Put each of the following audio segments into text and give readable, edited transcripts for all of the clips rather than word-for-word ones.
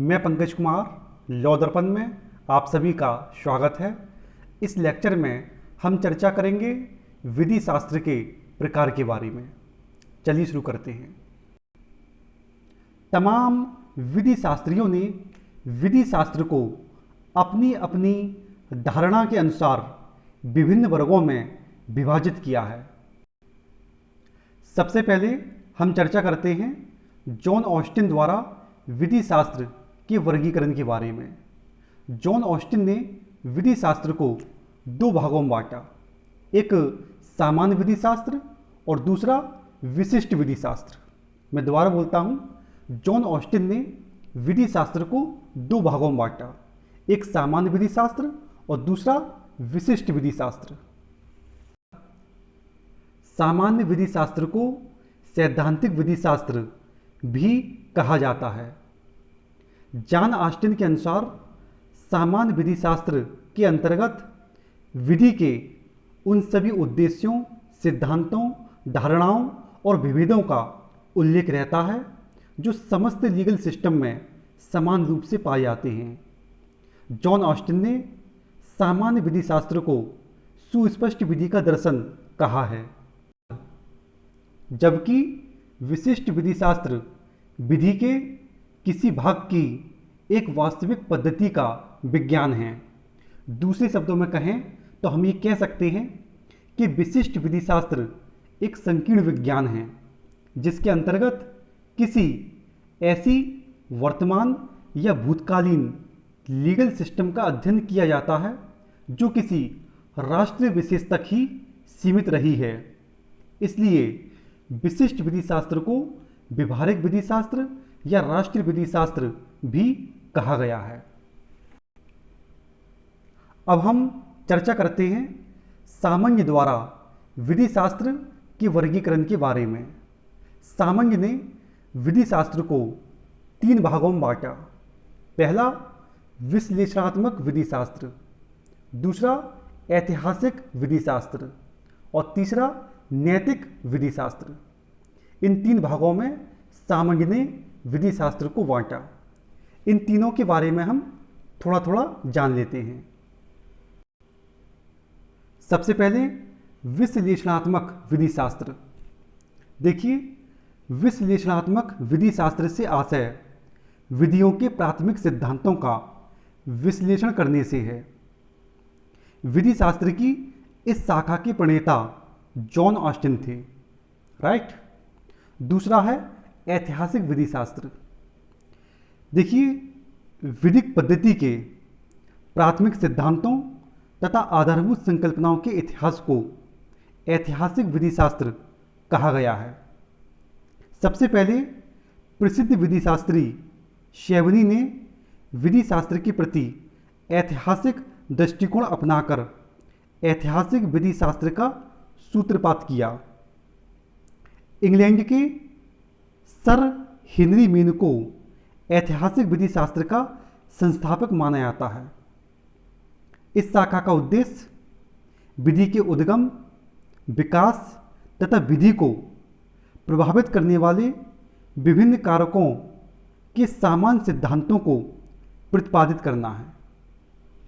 मैं पंकज कुमार लॉ दर्पण में आप सभी का स्वागत है। इस लेक्चर में हम चर्चा करेंगे विधि शास्त्र के प्रकार के बारे में। चलिए शुरू करते हैं। तमाम विधि शास्त्रियों ने विधि शास्त्र को अपनी अपनी धारणा के अनुसार विभिन्न वर्गों में विभाजित किया है। सबसे पहले हम चर्चा करते हैं जॉन ऑस्टिन द्वारा विधि शास्त्र के वर्गीकरण के बारे में। जॉन ऑस्टिन ने विधि शास्त्र को दो भागों में बांटा, एक सामान्य विधि शास्त्र और दूसरा विशिष्ट विधि शास्त्र। मैं दोबारा बोलता हूं, जॉन ऑस्टिन ने विधि शास्त्र को दो भागों में बांटा, एक सामान्य विधि शास्त्र और दूसरा विशिष्ट विधि शास्त्र। सामान्य विधि शास्त्र को सैद्धांतिक विधि शास्त्र भी कहा जाता है। जॉन ऑस्टिन के अनुसार सामान्य विधि शास्त्र के अंतर्गत विधि के उन सभी उद्देश्यों, सिद्धांतों, धारणाओं और विभेदों का उल्लेख रहता है जो समस्त लीगल सिस्टम में समान रूप से पाए जाते हैं। जॉन ऑस्टिन ने सामान्य विधि शास्त्र को सुस्पष्ट विधि का दर्शन कहा है, जबकि विशिष्ट विधि शास्त्र विधि के किसी भाग की एक वास्तविक पद्धति का विज्ञान है। दूसरे शब्दों में कहें तो हम ये कह सकते हैं कि विशिष्ट विधि शास्त्र एक संकीर्ण विज्ञान है जिसके अंतर्गत किसी ऐसी वर्तमान या भूतकालीन लीगल सिस्टम का अध्ययन किया जाता है जो किसी राष्ट्रीय विशेष तक ही सीमित रही है। इसलिए विशिष्ट विधि शास्त्र को व्यवहारिक विधि शास्त्र या राष्ट्रीय विधि शास्त्र भी कहा गया है। अब हम चर्चा करते हैं सामान्य द्वारा विधि शास्त्र के वर्गीकरण के बारे में। सामान्य ने विधि शास्त्र को तीन भागों में बांटा। पहला विश्लेषणात्मक विधि शास्त्र, दूसरा ऐतिहासिक विधि शास्त्र और तीसरा नैतिक विधि शास्त्र। इन तीन भागों में सामान्य ने विधि शास्त्र को बांटा। इन तीनों के बारे में हम थोड़ा थोड़ा जान लेते हैं। सबसे पहले विश्लेषणात्मक विधि शास्त्र। देखिए, विश्लेषणात्मक विधि शास्त्र से आशय विधियों के प्राथमिक सिद्धांतों का विश्लेषण करने से है। विधि शास्त्र की इस शाखा के प्रणेता जॉन ऑस्टिन थे, राइट। दूसरा है ऐतिहासिक विधि शास्त्र। देखिए, विधिक पद्धति के प्राथमिक सिद्धांतों तथा आधारभूत संकल्पनाओं के इतिहास को ऐतिहासिक विधि शास्त्र कहा गया है। सबसे पहले प्रसिद्ध विधि शास्त्री शेवनी ने विधि शास्त्र के प्रति ऐतिहासिक दृष्टिकोण अपनाकर ऐतिहासिक विधि शास्त्र का सूत्रपात किया। इंग्लैंड के सर हेनरी मेन को ऐतिहासिक विधि शास्त्र का संस्थापक माना जाता है। इस शाखा का उद्देश्य विधि के उद्गम, विकास तथा विधि को प्रभावित करने वाले विभिन्न कारकों के सामान्य सिद्धांतों को प्रतिपादित करना है,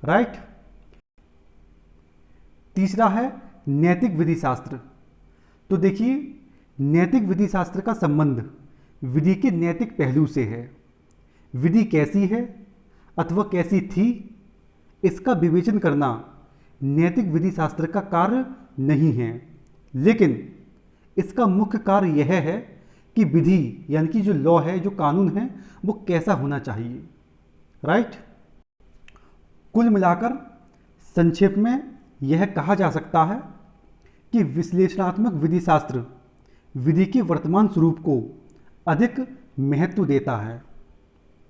राइट। तीसरा है नैतिक विधि शास्त्र। तो देखिए, नैतिक विधि शास्त्र का संबंध विधि के नैतिक पहलू से है। विधि कैसी है अथवा कैसी थी, इसका विवेचन करना नैतिक विधि शास्त्र का कार्य नहीं है, लेकिन इसका मुख्य कार्य यह है कि विधि यानी कि जो लॉ है, जो कानून है, वो कैसा होना चाहिए, राइट। कुल मिलाकर संक्षेप में यह कहा जा सकता है कि विश्लेषणात्मक विधि शास्त्र विधि के वर्तमान स्वरूप को अधिक महत्व देता है,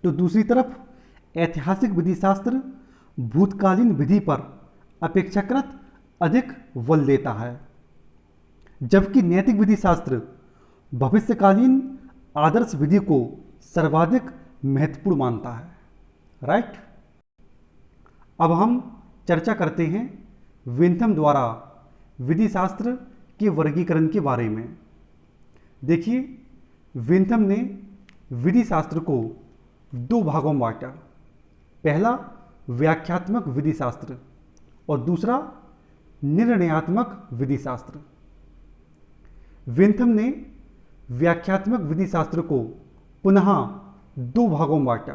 तो दूसरी तरफ ऐतिहासिक विधि शास्त्र भूतकालीन विधि पर अपेक्षाकृत अधिक बल देता है, जबकि नैतिक विधि शास्त्र भविष्यकालीन आदर्श विधि को सर्वाधिक महत्वपूर्ण मानता है, राइट। अब हम चर्चा करते हैं वेंथम द्वारा विधि शास्त्र के वर्गीकरण के बारे में। देखिए, वेंथम ने विधि शास्त्र को दो भागों में बांटा। पहला व्याख्यात्मक विधि शास्त्र और दूसरा निर्णयात्मक विधि शास्त्र। वेंथम ने व्याख्यात्मक विधि शास्त्र को पुनः दो भागों में बांटा,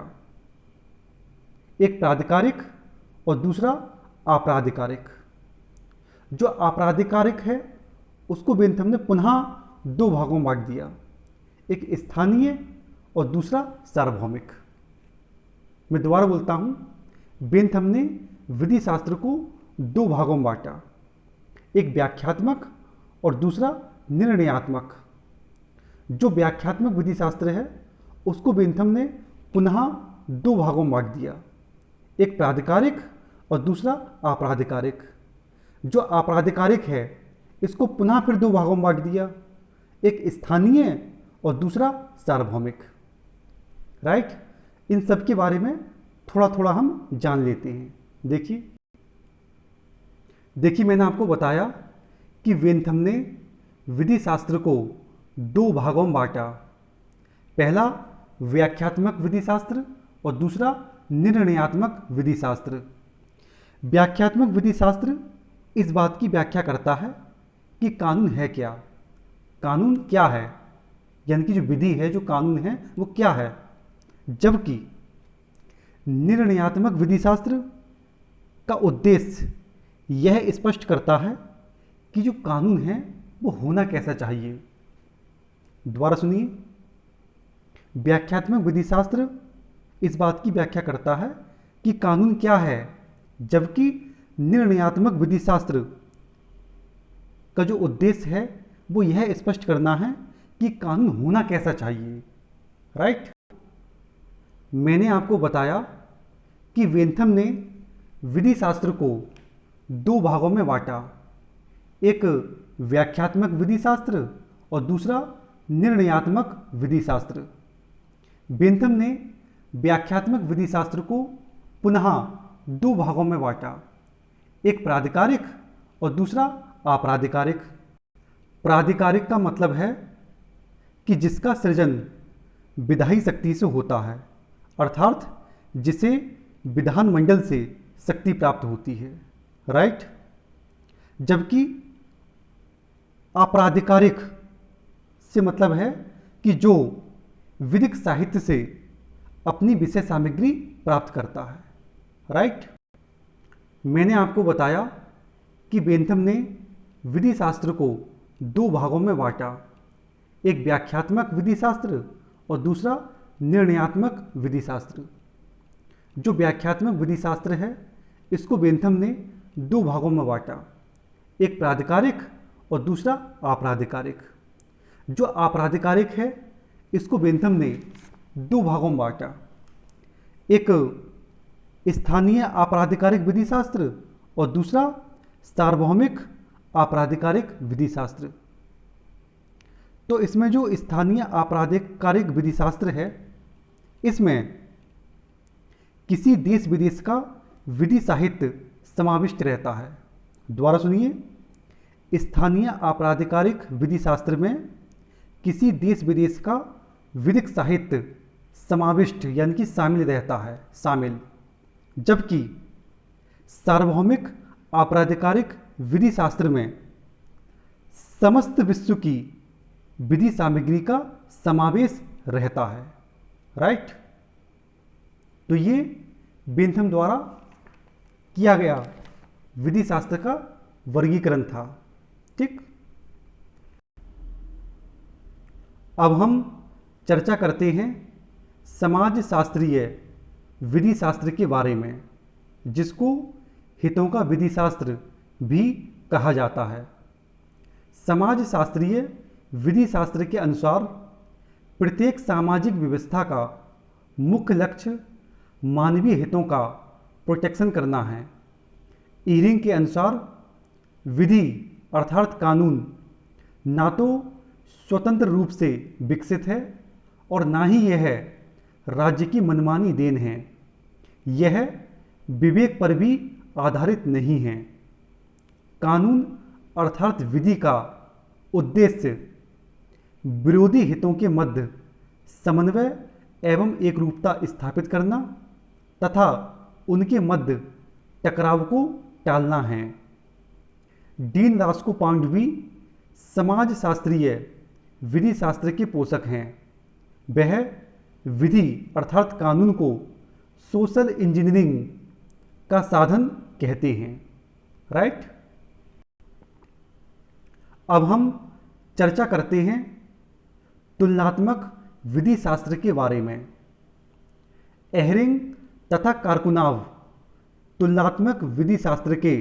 एक प्राधिकारिक और दूसरा आपराधिकारिक। जो आपराधिकारिक है उसको बेंथम ने पुनः दो भागों में बांट दिया, एक स्थानीय और दूसरा सार्वभौमिक। मैं दोबारा बोलता हूं, बेंथम ने विधि शास्त्र को दो भागों में बांटा, एक व्याख्यात्मक और दूसरा निर्णयात्मक। जो व्याख्यात्मक विधि शास्त्र है उसको बेंथम ने पुनः दो भागों में बांट दिया, एक प्राधिकारिक और दूसरा आपराधिकारिक। जो आपराधिकारिक है इसको पुनः फिर दो भागों में बांट दिया, एक स्थानीय और दूसरा सार्वभौमिक। राइट, इन सब के बारे में थोड़ा थोड़ा हम जान लेते हैं। देखिए मैंने आपको बताया कि वेंथम ने विधि शास्त्र को दो भागों में बांटा, पहला व्याख्यात्मक विधि शास्त्र और दूसरा निर्णयात्मक विधि शास्त्र। व्याख्यात्मक विधि शास्त्र इस बात की व्याख्या करता है कि कानून है क्या, कानून क्या है, यानी कि जो विधि है, जो कानून है वो क्या है। जबकि निर्णयात्मक विधि शास्त्र का उद्देश्य यह स्पष्ट करता है कि जो कानून है वो होना कैसा चाहिए। दोबारा सुनिए, व्याख्यात्मक विधि शास्त्र इस बात की व्याख्या करता है कि कानून क्या है, जबकि निर्णयात्मक विधि शास्त्र का जो उद्देश्य है वो यह स्पष्ट करना है कि कानून होना कैसा चाहिए। राइट, मैंने आपको बताया कि वेंथम ने विधि शास्त्र को दो भागों में बांटा, एक व्याख्यात्मक विधि शास्त्र और दूसरा निर्णयात्मक विधि शास्त्र। वेंथम ने व्याख्यात्मक विधि शास्त्र को पुनः दो भागों में बांटा, एक प्राधिकारिक और दूसरा आपराधिकारिक। प्राधिकारिक का मतलब है कि जिसका सृजन विधायी शक्ति से होता है, अर्थात जिसे विधानमंडल से शक्ति प्राप्त होती है। राइट, जबकि आपराधिकारिक से मतलब है कि जो विधिक साहित्य से अपनी विषय सामग्री प्राप्त करता है। राइट, मैंने आपको बताया कि बेंथम ने विधि शास्त्र को दो भागों में बांटा, एक व्याख्यात्मक विधि शास्त्र और दूसरा निर्णयात्मक विधि शास्त्र। जो व्याख्यात्मक विधि शास्त्र है इसको बेंथम ने दो भागों में बांटा, एक प्राधिकारिक और दूसरा आपराधिकारिक। जो आपराधिकारिक है इसको बेंथम ने दो भागों में बांटा, एक स्थानीय आपराधिकारिक विधि शास्त्र और दूसरा सार्वभौमिक आपराधिकारिक विधि शास्त्र। तो इसमें जो स्थानीय आपराधिकारिक विधि शास्त्र है इसमें किसी देश विदेश का विधि साहित्य समाविष्ट रहता है। दोबारा सुनिए, स्थानीय आपराधिकारिक विधि शास्त्र में किसी देश विदेश का विधिक साहित्य समाविष्ट यानी कि शामिल रहता है, शामिल। जबकि सार्वभौमिक आपराधिकारिक विधि शास्त्र में समस्त विश्व की विधि सामग्री का समावेश रहता है। राइट, तो ये बेंथम द्वारा किया गया विधि शास्त्र का वर्गीकरण था। ठीक, अब हम चर्चा करते हैं समाज शास्त्रीय विधि शास्त्र के बारे में, जिसको हितों का विधि शास्त्र भी कहा जाता है। समाज शास्त्रीय विधि शास्त्र के अनुसार प्रत्येक सामाजिक व्यवस्था का मुख्य लक्ष्य मानवीय हितों का प्रोटेक्शन करना है। ईरिंग के अनुसार विधि अर्थात कानून ना तो स्वतंत्र रूप से विकसित है और ना ही यह राज्य की मनमानी देन है। यह विवेक पर भी आधारित नहीं है। कानून अर्थात विधि का उद्देश्य विरोधी हितों के मध्य समन्वय एवं एकरूपता स्थापित करना तथा उनके मध्य टकराव को टालना है। डीन रास्कोपांडवी समाजशास्त्रीय विधि शास्त्र के पोषक हैं। वह विधि अर्थात कानून को सोशल इंजीनियरिंग का साधन कहते हैं। राइट। अब हम चर्चा करते हैं तुलनात्मक विधि शास्त्र के बारे में। एहरिंग तथा कारकुनाव तुलनात्मक विधि शास्त्र के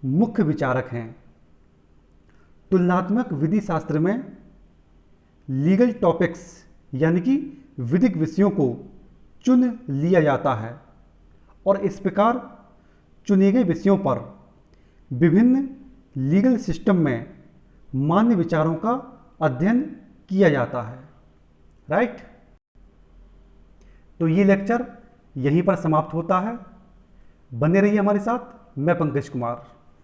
मुख्य विचारक हैं। तुलनात्मक विधि शास्त्र में लीगल टॉपिक्स यानी कि विधिक विषयों को चुन लिया जाता है और इस प्रकार चुने गए विषयों पर विभिन्न लीगल सिस्टम में मान्य विचारों का अध्ययन किया जाता है। राइट। तो ये लेक्चर यहीं पर समाप्त होता है। बने रहिए हमारे साथ। मैं पंकज कुमार।